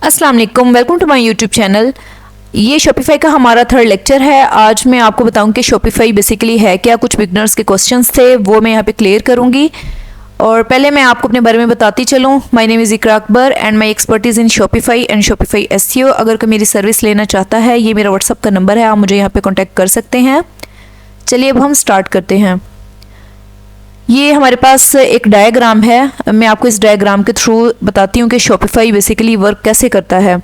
अस्सलाम वालेकुम, welcome to my YouTube channel. ये शॉपिफाई का हमारा थर्ड लेक्चर है। आज मैं आपको बताऊं कि शॉपिफाई बेसिकली है क्या। कुछ बिगनर्स के क्वेश्चंस थे वो मैं यहाँ पे क्लियर करूंगी। और पहले मैं आपको अपने बारे में बताती चलूँ। My name is Iqra Akbar and my expertise in Shopify and Shopify SEO. अगर कोई मेरी सर्विस लेना चाहता है, ये मेरा व्हाट्सअप का नंबर है, आप मुझे यहाँ पर कॉन्टैक्ट कर सकते हैं। चलिए अब हम स्टार्ट करते हैं। ये हमारे पास एक डायग्राम है। मैं आपको इस डायग्राम के थ्रू बताती हूँ कि शॉपिफाई बेसिकली वर्क कैसे करता है।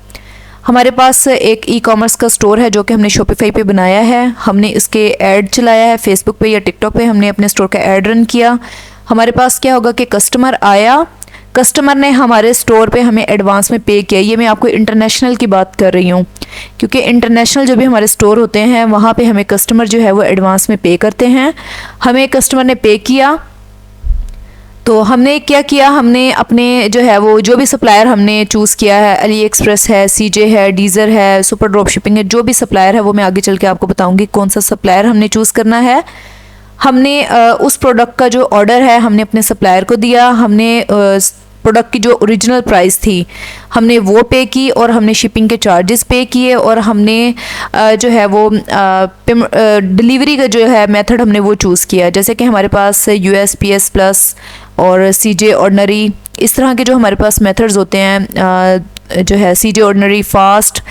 हमारे पास एक ई कॉमर्स का स्टोर है जो कि हमने शॉपिफाई पे बनाया है। हमने इसके ऐड चलाया है फेसबुक पे या टिकटॉक पे, हमने अपने स्टोर का ऐड रन किया। हमारे पास क्या होगा कि कस्टमर आया, कस्टमर ने हमारे स्टोर पे हमें एडवांस में पे किया। ये मैं आपको इंटरनेशनल की बात कर रही हूँ, क्योंकि इंटरनेशनल जो भी हमारे स्टोर होते हैं वहाँ पे हमें कस्टमर जो है वो एडवांस में पे करते हैं। हमें कस्टमर ने पे किया तो हमने क्या किया, हमने अपने जो है वो जो भी सप्लायर हमने चूज़ किया है, अली एक्सप्रेस है, सीजे है, डीज़र है, सुपर ड्रॉप शिपिंग है, जो भी सप्लायर है वो मैं आगे चल के आपको बताऊंगी कौन सा सप्लायर हमने चूज़ करना है। हमने उस प्रोडक्ट का जो ऑर्डर है हमने अपने सप्लायर को दिया। हमने प्रोडक्ट की जो ओरिजिनल प्राइस थी हमने वो पे की और हमने शिपिंग के चार्जेस पे किए। और हमने जो है वो डिलीवरी का जो है मेथड हमने वो चूज़ किया। जैसे कि हमारे पास यूएसपीएस प्लस और सीजे ऑर्डिनरी, इस तरह के जो हमारे पास मेथड्स होते हैं, जो है सीजे ऑर्डिनरी, फास्ट।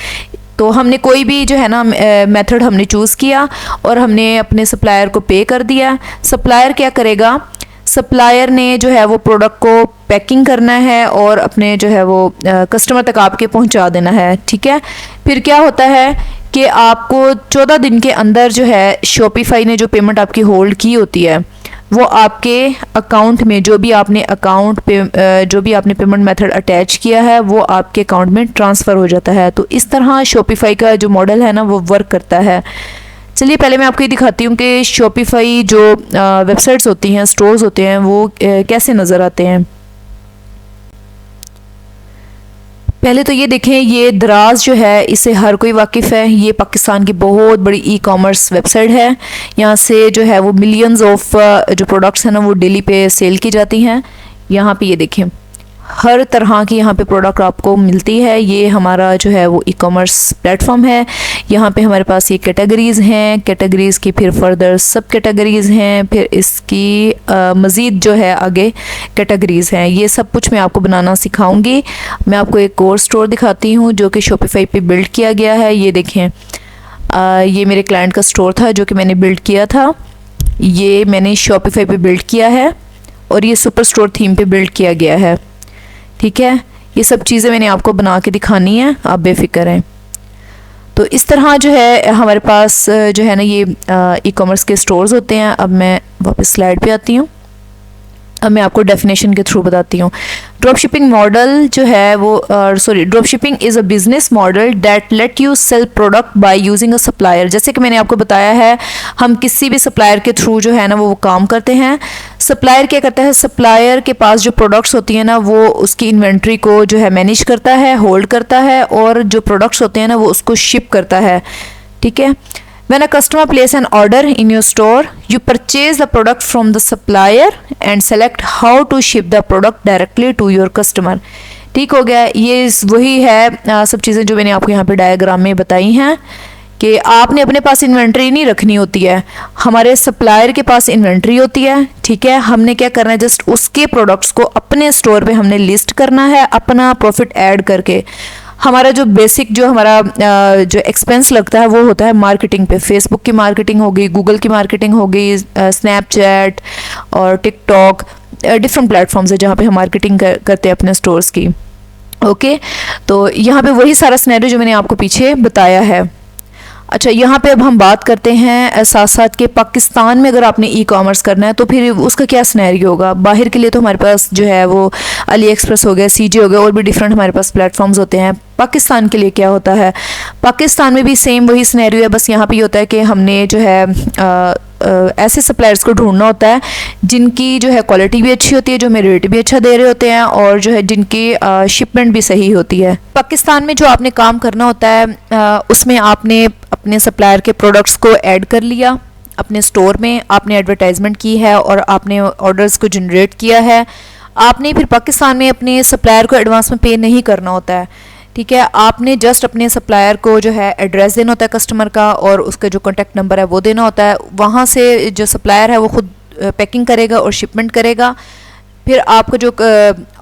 तो हमने कोई भी जो है ना मेथड हमने चूज़ किया और हमने अपने सप्लायर को पे कर दिया। सप्लायर क्या करेगा, सप्लायर ने जो है वो प्रोडक्ट को पैकिंग करना है और अपने जो है वो कस्टमर तक आपके पहुंचा देना है। ठीक है, फिर क्या होता है कि आपको 14 दिन के अंदर जो है शॉपिफाई ने जो पेमेंट आपकी होल्ड की होती है वो आपके अकाउंट में जो भी आपने पेमेंट मेथड अटैच किया है वो आपके अकाउंट में ट्रांसफ़र हो जाता है। तो इस तरह शॉपिफाई का जो मॉडल है ना वो वर्क करता है। चलिए पहले मैं आपको ये दिखाती हूँ कि शॉपिफाई जो वेबसाइट्स होती हैं, स्टोर्स होते हैं, वो कैसे नज़र आते हैं। पहले तो ये देखें, ये दराज जो है इससे हर कोई वाकिफ़ है। ये पाकिस्तान की बहुत बड़ी ई कॉमर्स वेबसाइट है। यहाँ से जो है वो मिलियंस ऑफ जो प्रोडक्ट्स हैं ना वो डेली पे सेल की जाती हैं। यहाँ पे ये देखें, हर तरह की यहाँ पे प्रोडक्ट आपको मिलती है। ये हमारा जो है वो ई कॉमर्स प्लेटफॉर्म है। यहाँ पे हमारे पास ये कैटेगरीज़ हैं, कैटेगरीज़ की फिर फर्दर सब कैटेगरीज़ हैं, फिर इसकी मज़ीद जो है आगे कैटेगरीज़ हैं। ये सब कुछ मैं आपको बनाना सिखाऊंगी। मैं आपको एक और स्टोर दिखाती हूँ जो कि शॉपिफाई पे बिल्ड किया गया है। ये देखें, ये मेरे क्लाइंट का स्टोर था जो कि मैंने बिल्ड किया था। ये मैंने शॉपिफाई पे बिल्ड किया है और ये सुपर स्टोर थीम पे बिल्ड किया गया है। ठीक है, ये सब चीज़ें मैंने आपको बना के दिखानी है, आप बेफिक्र हैं। तो इस तरह जो है हमारे पास जो है ना ये ई कॉमर्स के स्टोर्स होते हैं। अब मैं वापस स्लाइड पे आती हूँ। अब मैं आपको डेफिनेशन के थ्रू बताती हूँ। ड्रॉप शिपिंग मॉडल जो है वो drop shipping is a business model that let you sell product by using a supplier. जैसे कि मैंने आपको बताया है, हम किसी भी सप्लायर के थ्रू जो है ना वो काम करते हैं। सप्लायर क्या करता है, सप्लायर के पास जो प्रोडक्ट्स होती हैं ना वो उसकी इन्वेंट्री को जो है मैनेज करता है, होल्ड करता है, और जो प्रोडक्ट्स होते हैं ना वो उसको शिप करता है। ठीक है, When a customer place an order in your store, you purchase the product from the supplier and select how to ship the product directly to your customer. ठीक हो गया। ये वही है सब चीज़ें जो मैंने आपको यहाँ पे डायग्राम में बताई हैं कि आपने अपने पास इन्वेंट्री नहीं रखनी होती है, हमारे सप्लायर के पास इन्वेंट्री होती है। ठीक है, हमने क्या करना है, जस्ट उसके प्रोडक्ट्स को अपने स्टोर पे हमने लिस्ट करना है अपना प्रॉफिट ऐड करके। हमारा जो बेसिक जो हमारा जो एक्सपेंस लगता है वो होता है मार्केटिंग पे। फेसबुक की मार्केटिंग हो गई, गूगल की मार्केटिंग हो गई, स्नैपचैट और टिकटॉक, डिफरेंट प्लेटफॉर्म्स है जहाँ पे हम मार्केटिंग करते हैं अपने स्टोर्स की। ओके, तो यहाँ पे वही सारा सिनेरियो जो मैंने आपको पीछे बताया है। अच्छा, यहाँ पे अब हम बात करते हैं साथ साथ के पाकिस्तान में अगर आपने ई कॉमर्स करना है तो फिर उसका क्या सिनेरियो होगा। बाहर के लिए तो हमारे पास जो है वो अली एक्सप्रेस हो गया, सीजे हो गया, और भी डिफरेंट हमारे पास प्लेटफॉर्म्स होते हैं। पाकिस्तान के लिए क्या होता है, पाकिस्तान में भी सेम वही सिनेरियो है, बस यहाँ पे ये होता है कि हमने जो है ऐसे सप्लायर्स को ढूंढना होता है जिनकी जो है क्वालिटी भी अच्छी होती है, जो हमें रेट भी अच्छा दे रहे होते हैं, और जो है जिनकी शिपमेंट भी सही होती है। पाकिस्तान में जो आपने काम करना होता है उसमें आपने अपने सप्लायर के प्रोडक्ट्स को ऐड कर लिया अपने स्टोर में, आपने एडवर्टाइजमेंट की है और आपने ऑर्डर्स को जनरेट किया है। आपने फिर पाकिस्तान में अपने सप्लायर को एडवांस में पे नहीं करना होता है। ठीक है, आपने जस्ट अपने सप्लायर को जो है एड्रेस देना होता है कस्टमर का, और उसका जो कॉन्टैक्ट नंबर है वो देना होता है। वहाँ से जो सप्लायर है वो खुद पैकिंग करेगा और शिपमेंट करेगा। फिर आपको जो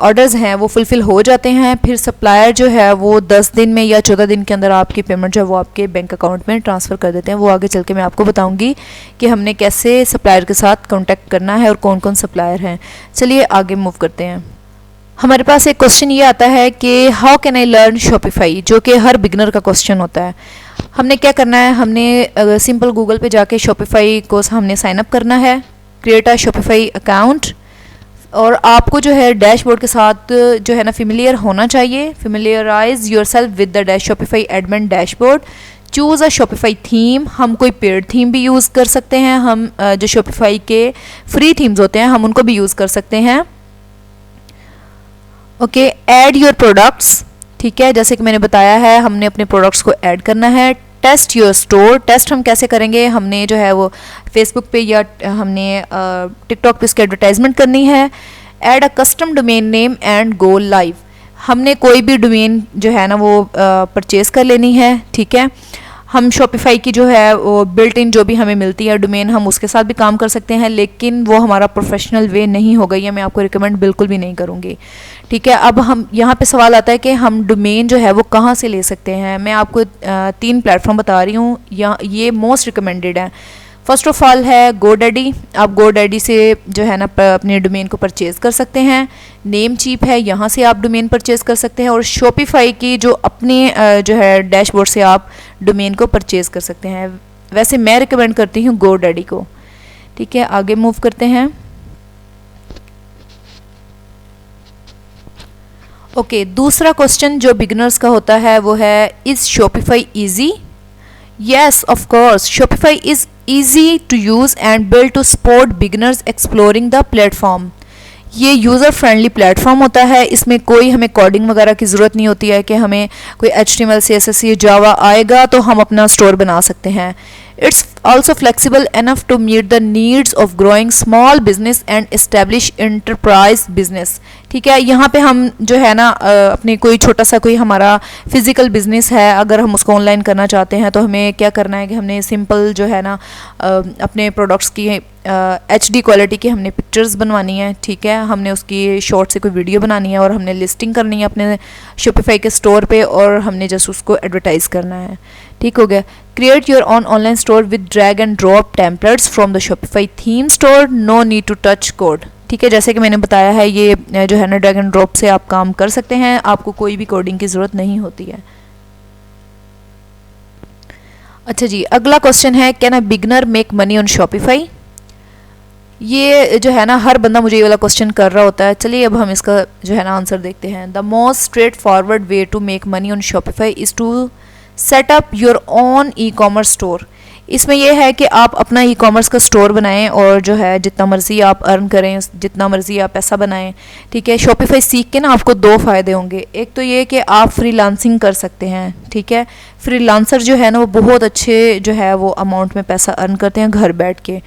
ऑर्डर्स हैं वो फुलफ़िल हो जाते हैं। फिर सप्लायर जो है वो 10 दिन में या 14 दिन के अंदर आपकी पेमेंट जो है वो आपके बैंक अकाउंट में ट्रांसफ़र कर देते हैं। वो आगे चल के मैं आपको बताऊंगी कि हमने कैसे सप्लायर के साथ कांटेक्ट करना है और कौन कौन सप्लायर हैं। चलिए आगे मूव करते हैं। हमारे पास एक क्वेश्चन ये आता है कि how can I learn Shopify, जो कि हर बिगनर का क्वेश्चन होता है। हमने क्या करना है, हमने सिंपल गूगल पे जाके शॉपिफाई को हमने साइन अप करना है, क्रिएट अ शॉपिफाई अकाउंट, और आपको जो है डैशबोर्ड के साथ जो है ना फेमिलियर होना चाहिए। Familiarise yourself with the dash Shopify admin dashboard, choose a Shopify theme. हम कोई पेड थीम भी यूज़ कर सकते हैं, हम जो शॉपिफाई के फ्री थीम्स होते हैं हम उनको भी यूज़ कर सकते हैं। ओके, ऐड योर प्रोडक्ट्स, ठीक है, जैसे कि मैंने बताया है हमने अपने प्रोडक्ट्स को ऐड करना है। टेस्ट योर स्टोर, टेस्ट हम कैसे करेंगे, हमने जो है वो फेसबुक पे या हमने टिकटॉक पे इसकी एडवर्टाइजमेंट करनी है। Add a custom domain name and go live, हमने कोई भी डोमेन जो है ना वो परचेज़ कर लेनी है, ठीक है। हम शॉपिफाई की जो है वो बिल्ट इन जो भी हमें मिलती है डोमेन, हम उसके साथ भी काम कर सकते हैं, लेकिन वो हमारा प्रोफेशनल वे नहीं होगा, ये मैं आपको रिकमेंड बिल्कुल भी नहीं करूँगी, ठीक है। अब हम यहाँ पे सवाल आता है कि हम डोमेन जो है वो कहाँ से ले सकते हैं। मैं आपको 3 प्लेटफॉर्म बता रही हूँ, या ये मोस्ट रिकमेंडेड है। फर्स्ट ऑफ ऑल है GoDaddy, आप GoDaddy से जो है ना अपने डोमेन को परचेज़ कर सकते हैं। नेमचीप है, यहाँ से आप डोमेन परचेज़ कर सकते हैं। और शॉपिफाई की जो अपने जो है डैशबोर्ड से आप डोमेन को परचेज़ कर सकते हैं। वैसे मैं रिकमेंड करती हूँ GoDaddy को, ठीक है। आगे मूव करते हैं। ओके, दूसरा क्वेश्चन जो बिगनर्स का होता है वो है, is Shopify easy? Yes, of course. Shopify is easy to use and built to support beginners exploring the platform. ये यूज़र फ्रेंडली प्लेटफॉर्म होता है, इसमें कोई हमें कोडिंग वगैरह की ज़रूरत नहीं होती है कि हमें कोई HTML CSS जावा आएगा तो हम अपना स्टोर बना सकते हैं। It's also flexible enough to meet the needs of growing small business and establish enterprise business, ठीक है। यहाँ पे हम जो है ना अपने कोई छोटा सा कोई हमारा फिजिकल बिजनेस है, अगर हम उसको ऑनलाइन करना चाहते हैं तो हमें क्या करना है कि हमने सिंपल जो है ना अपने प्रोडक्ट्स की HD क्वालिटी की हमने पिक्चर्स बनवानी है, ठीक है। हमने उसकी शॉर्ट से कोई वीडियो बनानी है और हमने लिस्टिंग करनी है अपने शॉपिफाई के स्टोर पे, और हमने जस्ट उसको एडवर्टाइज़ करना है, ठीक हो गया। Create your own online store with drag and drop templates from the Shopify theme store, no need to touch code, ठीक है। जैसे कि मैंने बताया है ये जो है ना ड्रैग एंड ड्रॉप से आप काम कर सकते हैं, आपको कोई भी कोडिंग की ज़रूरत नहीं होती है। अच्छा जी, अगला क्वेश्चन है, can a beginner make money on Shopify? ये जो है ना हर बंदा मुझे ये वाला क्वेश्चन कर रहा होता है। चलिए अब हम इसका जो है ना आंसर देखते हैं। The most straightforward way to make money on Shopify is to set up your own e-commerce store. इसमें यह है कि आप अपना ई-कॉमर्स का स्टोर बनाएं और जो है जितना मर्ज़ी आप अर्न करें, जितना मर्ज़ी आप पैसा बनाएं, ठीक है। शॉपिफाई सीख के ना आपको 2 फ़ायदे होंगे। एक तो ये कि आप फ्रीलांसिंग कर सकते हैं, ठीक है। फ्रीलांसर जो है ना वो बहुत अच्छे जो है वो अमाउंट में पैसा अर्न करते हैं घर बैठ के,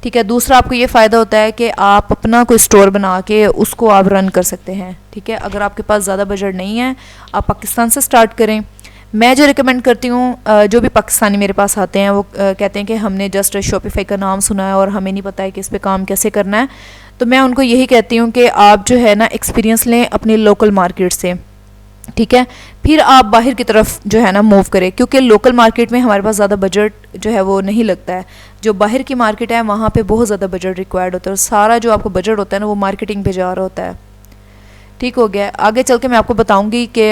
ठीक है। दूसरा आपको ये फ़ायदा होता है कि आप अपना कोई स्टोर बना के उसको आप रन कर सकते हैं, ठीक है। अगर आपके पास ज़्यादा बजट नहीं है, आप पाकिस्तान से स्टार्ट करें। मैं जो रिकमेंड करती हूँ, जो भी पाकिस्तानी मेरे पास आते हैं वो कहते हैं कि हमने जस्ट शॉपिफाई का नाम सुना है और हमें नहीं पता है कि इस पे काम कैसे करना है, तो मैं उनको यही कहती हूँ कि आप जो है ना एक्सपीरियंस लें अपनी लोकल मार्केट से, ठीक है। फिर आप बाहर की तरफ जो है ना मूव करें, क्योंकि लोकल मार्केट में हमारे पास ज़्यादा बजट जो है वो नहीं लगता है। जो बाहर की मार्केट है वहाँ पे बहुत ज़्यादा बजट रिक्वायर्ड होता है, और सारा जो आपको बजट होता है ना वो मार्केटिंग पे जा रहा होता है, ठीक हो गया। आगे चल के मैं आपको बताऊंगी कि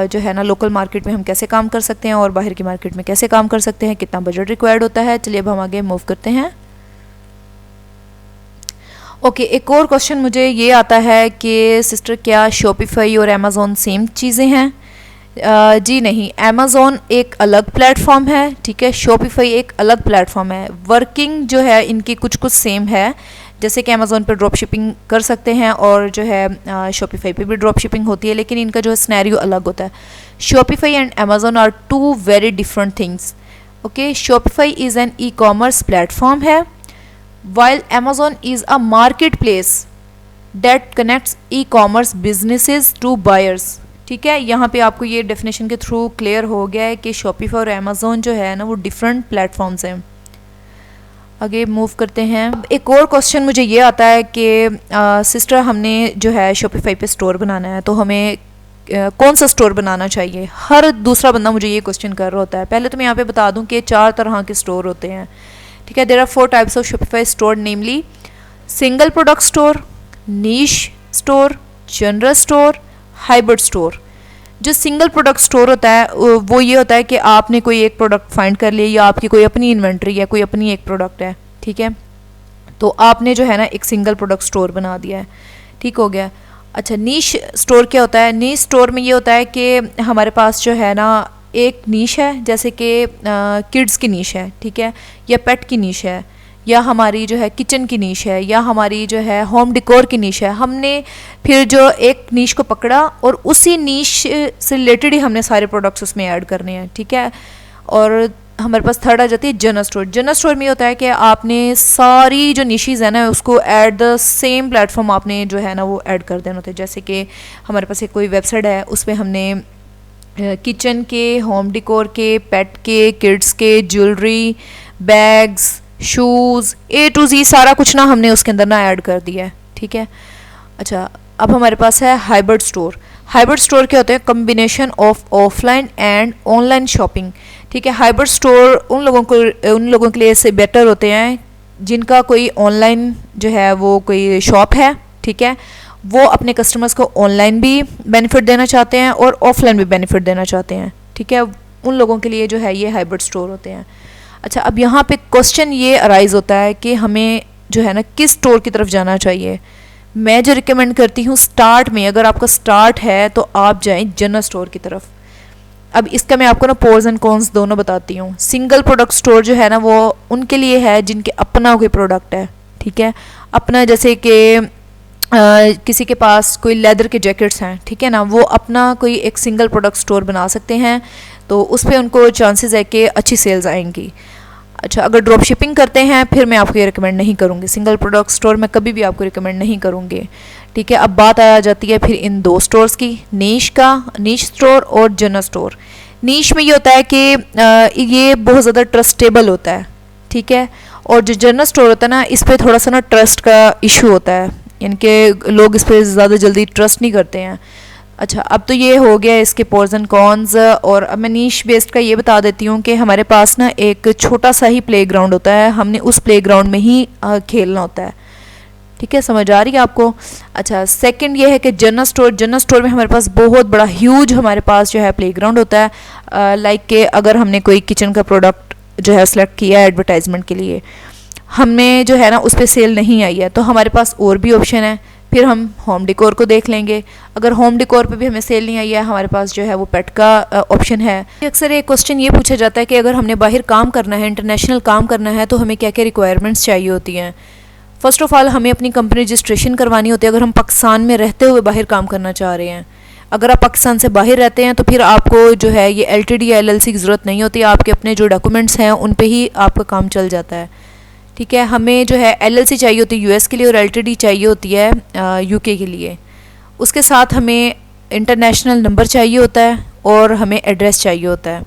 जो है ना लोकल मार्केट में हम कैसे काम कर सकते हैं और बाहर की मार्केट में कैसे काम कर सकते हैं, कितना बजट रिक्वायर्ड होता है। चलिए अब हम आगे मूव करते हैं। ओके, एक और क्वेश्चन मुझे ये आता है कि सिस्टर क्या शॉपिफाई और अमेज़ॉन सेम चीज़ें हैं? जी नहीं, अमेज़ॉन एक अलग प्लेटफॉर्म है, ठीक है। शॉपिफाई एक अलग प्लेटफॉर्म है। वर्किंग जो है इनकी कुछ कुछ सेम है, जैसे कि अमेज़ॉन पर ड्रॉप शिपिंग कर सकते हैं और जो है शॉपिफाई पे भी ड्रॉप शिपिंग होती है, लेकिन इनका जो सिनेरियो अलग होता है। Shopify and Amazon are 2 very different things, okay. Shopify is an e-commerce platform है, while Amazon is a marketplace that connects e-commerce businesses to buyers, ठीक है, यहाँ पे आपको ये डेफिनेशन के थ्रू क्लियर हो गया है कि शॉपिफाई और अमेज़ोन जो है ना वो डिफरेंट प्लेटफॉर्म्स हैं। आगे मूव करते हैं। एक और क्वेश्चन मुझे ये आता है कि सिस्टर हमने जो है शॉपिफाई पे स्टोर बनाना है तो हमें कौन सा स्टोर बनाना चाहिए। हर दूसरा बंदा मुझे ये क्वेश्चन कर रहा होता है। पहले तो मैं यहाँ पे बता दूँ कि 4 तरह के स्टोर होते हैं। ठीक है, there are 4 types of Shopify store, namely single product store, niche store, general store, hybrid store. जो सिंगल प्रोडक्ट स्टोर होता है वो ये होता है कि आपने कोई एक प्रोडक्ट फाइंड कर लिया या आपकी कोई अपनी इन्वेंट्री है, कोई अपनी एक प्रोडक्ट है, ठीक है, तो आपने जो है ना एक सिंगल प्रोडक्ट स्टोर बना दिया है। ठीक हो गया। अच्छा, नीश स्टोर क्या होता है। नीश स्टोर में ये होता है कि हमारे पास जो है ना एक नीश है, जैसे कि किड्स की नीश है, ठीक है, या पेट की नीश है, या हमारी जो है किचन की नीश है, या हमारी जो है होम डेकोर की नीश है। हमने फिर जो एक नीश को पकड़ा और उसी नीश से रिलेटेड ही हमने सारे प्रोडक्ट्स उसमें ऐड करने हैं। ठीक है, और हमारे पास थर्ड आ जाती है जनरल स्टोर। जनरल स्टोर में होता है कि आपने सारी जो निशीज़ है ना उसको एट द सेम प्लेटफॉर्म आपने जो है ना वो ऐड कर देना होता है। जैसे कि हमारे पास एक कोई वेबसाइट है, उस पर हमने किचन के, होम डेकोर के, पेट के, किड्स के, jewellery, bags, shoes, A to Z सारा कुछ ना हमने उसके अंदर ना ऐड कर दिया है। ठीक है। अच्छा, अब हमारे पास है हाइब्रिड स्टोर। हाइब्रिड स्टोर क्या होते हैं, combination of offline and online shopping. ठीक है, हाइब्रिड स्टोर उन लोगों के लिए से बेटर होते हैं जिनका कोई ऑनलाइन जो है वो कोई शॉप है। ठीक है, वो अपने कस्टमर्स को ऑनलाइन भी बेनिफिट देना चाहते हैं और ऑफलाइन भी बेनिफिट देना चाहते हैं। ठीक है, उन लोगों के लिए जो है ये हाइब्रिड स्टोर होते हैं। अच्छा, अब यहाँ पे क्वेश्चन ये अराइज होता है कि हमें जो है ना किस स्टोर की तरफ जाना चाहिए। मैं जो रिकमेंड करती हूँ स्टार्ट में, अगर आपका स्टार्ट है तो आप जाएं जनरल स्टोर की तरफ। अब इसका मैं आपको ना प्रोज एंड कॉन्स दोनों बताती हूँ। सिंगल प्रोडक्ट स्टोर जो है ना वो उनके लिए है जिनके अपना कोई प्रोडक्ट है। ठीक है, अपना, जैसे कि किसी के पास कोई लेदर के जैकेट्स हैं, ठीक है ना, वो अपना कोई एक सिंगल प्रोडक्ट स्टोर बना सकते हैं, तो उस पर उनको चांसेस है कि अच्छी सेल्स आएंगी। अच्छा, अगर ड्रॉप शिपिंग करते हैं फिर मैं आपको ये रिकमेंड नहीं करूँगी। सिंगल प्रोडक्ट स्टोर मैं कभी भी आपको रिकमेंड नहीं करूँगी। ठीक है, अब बात आ जाती है फिर इन दो स्टोर्स की, नीश स्टोर और जनरल स्टोर। नीश में ये होता है कि ये बहुत ज़्यादा ट्रस्टेबल होता है। ठीक है, और जो जनरल स्टोर होता है ना, इस पर थोड़ा सा ना ट्रस्ट का इशू होता है, यानी कि लोग इस पर ज़्यादा जल्दी ट्रस्ट नहीं करते हैं। अच्छा, अब तो ये हो गया इसके प्रोज एंड कॉन्स, और अब मैं नीश बेस्ड का ये बता देती हूँ कि हमारे पास ना एक छोटा सा ही प्लेग्राउंड होता है, हमने उस प्लेग्राउंड में ही खेलना होता है। ठीक है, समझ आ रही है आपको। अच्छा, सेकंड ये है कि जनरल स्टोर में हमारे पास बहुत बड़ा ह्यूज हमारे पास जो है प्लेग्राउंड होता है। लाइक के अगर हमने कोई किचन का प्रोडक्ट जो है सेलेक्ट किया है एडवर्टाइजमेंट के लिए, हमें जो है ना उस पर सेल नहीं आई है, तो हमारे पास और भी ऑप्शन है। फिर हम होम डेकोर को देख लेंगे। अगर होम डेकोर पे भी हमें सेल नहीं आई है, हमारे पास जो है वो पेट का ऑप्शन है। अक्सर एक क्वेश्चन ये पूछा जाता है कि अगर हमने बाहर काम करना है, इंटरनेशनल काम करना है, तो हमें क्या क्या रिक्वायरमेंट्स चाहिए होती हैं। फ़र्स्ट ऑफ़ ऑल हमें अपनी कंपनी रजिस्ट्रेशन करवानी होती है अगर हम पाकिस्तान में रहते हुए बाहर काम करना चाह रहे हैं। अगर आप पाकिस्तान से बाहर रहते हैं तो फिर आपको जो है ये LTD या LLC की ज़रूरत नहीं होती, आपके अपने जो डॉक्यूमेंट्स हैं उन पे ही आपका काम चल जाता है। ठीक है, हमें जो है LLC चाहिए होती है US के लिए और LTD चाहिए होती है UK के लिए। उसके साथ हमें इंटरनेशनल नंबर चाहिए होता है और हमें एड्रेस चाहिए होता है।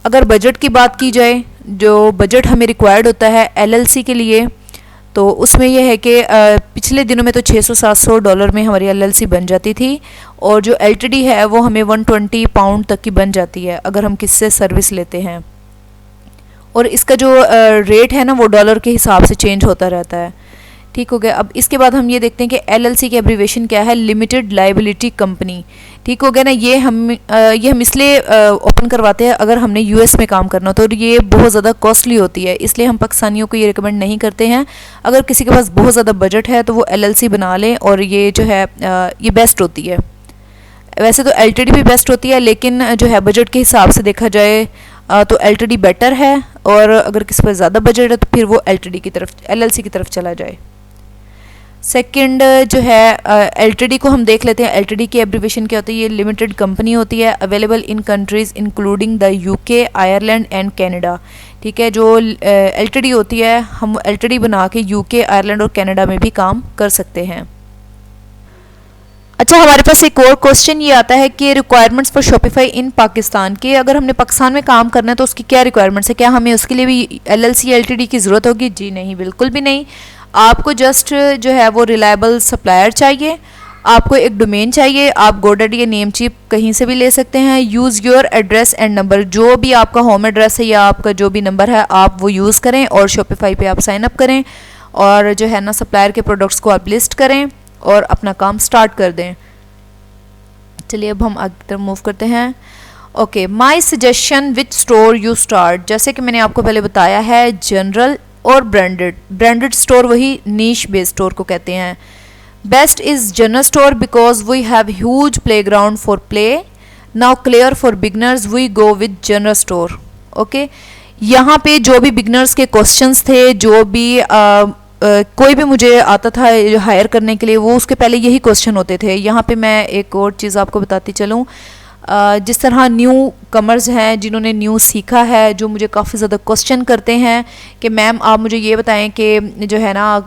अगर बजट की बात की जाए, जो बजट हमें रिक्वायर्ड होता है LLC के लिए, तो उसमें यह है कि पिछले दिनों में तो $600-700 में हमारी LLC बन जाती थी, और जो LTD है वो हमें 120 पाउंड तक की बन जाती है अगर हम किससे सर्विस लेते हैं। और इसका जो रेट है ना वो डॉलर के हिसाब से चेंज होता रहता है। ठीक हो गया। अब इसके बाद हम ये देखते हैं कि LLC की एब्रीवेशन क्या है, लिमिटेड लाइबिलिटी कंपनी। ठीक हो गया ना, ये हम इसलिए ओपन करवाते हैं अगर हमने US में काम करना हो, तो ये बहुत ज़्यादा कॉस्टली होती है, इसलिए हम पाकिस्तानियों को ये रिकमेंड नहीं करते हैं। अगर किसी के पास बहुत ज़्यादा बजट है तो वो LLC बना लें, और ये जो है ये बेस्ट होती है। वैसे तो LTD भी बेस्ट होती है, लेकिन जो है बजट के हिसाब से देखा जाए तो LTD बेटर है, और अगर किसी पर ज़्यादा बजट है तो फिर वो LLC की तरफ चला जाए। सेकंड जो है LTD को हम देख लेते हैं। LTD की एब्रीवेशन क्या होती है, ये लिमिटेड कंपनी होती है, available in countries including the UK, Ireland and Canada. ठीक है, जो LTD होती है, हम LTD बना के UK, आयरलैंड और कनाडा में भी काम कर सकते हैं। अच्छा, हमारे पास एक और क्वेश्चन ये आता है कि रिक्वायरमेंट्स फॉर शॉपिफाई इन पाकिस्तान के, अगर हमने पाकिस्तान में काम करना है तो उसकी क्या रिक्वायरमेंट्स है, क्या हमें उसके लिए भी LLC LTD की ज़रूरत होगी? जी नहीं, बिल्कुल भी नहीं। आपको जस्ट जो है वो रिलायबल सप्लायर चाहिए, आपको एक डोमेन चाहिए, आप गोडैडी या नेमचीप कहीं से भी ले सकते हैं। Use your address and number, जो भी आपका होम एड्रेस है या आपका जो भी नंबर है आप वो यूज़ करें और शॉपिफाई पे आप साइन अप करें और जो है ना सप्लायर के प्रोडक्ट्स को आप लिस्ट करें और अपना काम स्टार्ट कर दें। चलिए अब हम आगे की तरफ मूव करते हैं। Okay, my suggestion which store you start, जैसे कि मैंने आपको पहले बताया है जनरल और ब्रांडेड। ब्रांडेड स्टोर वही नीश बेस्ड स्टोर को कहते हैं। Best is general store because we have huge playground for play. Now clear for beginners we go with general store. Okay, यहाँ पे जो भी बिगनर्स के क्वेश्चंस थे, जो भी कोई भी मुझे आता था हायर करने के लिए, वो उसके पहले यही क्वेश्चन होते थे। यहाँ पे मैं एक और चीज़ आपको बताती चलूँ, जिस तरह न्यू कमर्स हैं जिन्होंने न्यू सीखा है, जो मुझे काफ़ी ज़्यादा क्वेश्चन करते हैं कि मैम आप मुझे ये बताएं कि जो है ना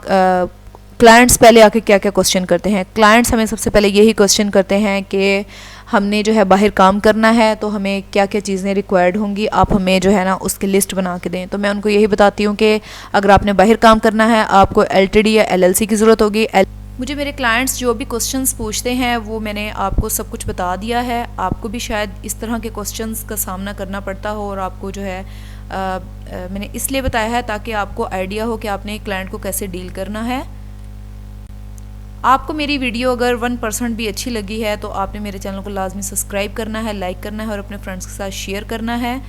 क्लाइंट्स पहले आके क्या क्या क्वेश्चन करते हैं। क्लाइंट्स हमें सबसे पहले यही क्वेश्चन करते हैं कि हमने जो है बाहर काम करना है तो हमें क्या क्या चीज़ें रिक्वायर्ड होंगी, आप हमें जो है ना उसकी लिस्ट बना के दें। तो मैं उनको यही बताती हूँ कि अगर आपने बाहर काम करना है आपको LTD या LLC की ज़रूरत होगी। मुझे मेरे क्लाइंट्स जो भी क्वेश्चंस पूछते हैं वो मैंने आपको सब कुछ बता दिया है। आपको भी शायद इस तरह के क्वेश्चंस का सामना करना पड़ता हो और आपको जो है मैंने इसलिए बताया है ताकि आपको आइडिया हो कि आपने एक क्लाइंट को कैसे डील करना है। आपको मेरी वीडियो अगर 1% भी अच्छी लगी है तो आपने मेरे चैनल को लाजमी सब्सक्राइब करना है, लाइक करना है और अपने फ्रेंड्स के साथ शेयर करना है।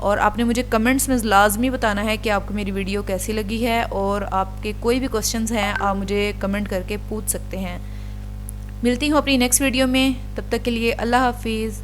और आपने मुझे कमेंट्स में लाजमी बताना है कि आपको मेरी वीडियो कैसी लगी है और आपके कोई भी क्वेश्चंस हैं आप मुझे कमेंट करके पूछ सकते हैं। मिलती हूँ अपनी नेक्स्ट वीडियो में, तब तक के लिए अल्लाह हाफिज़।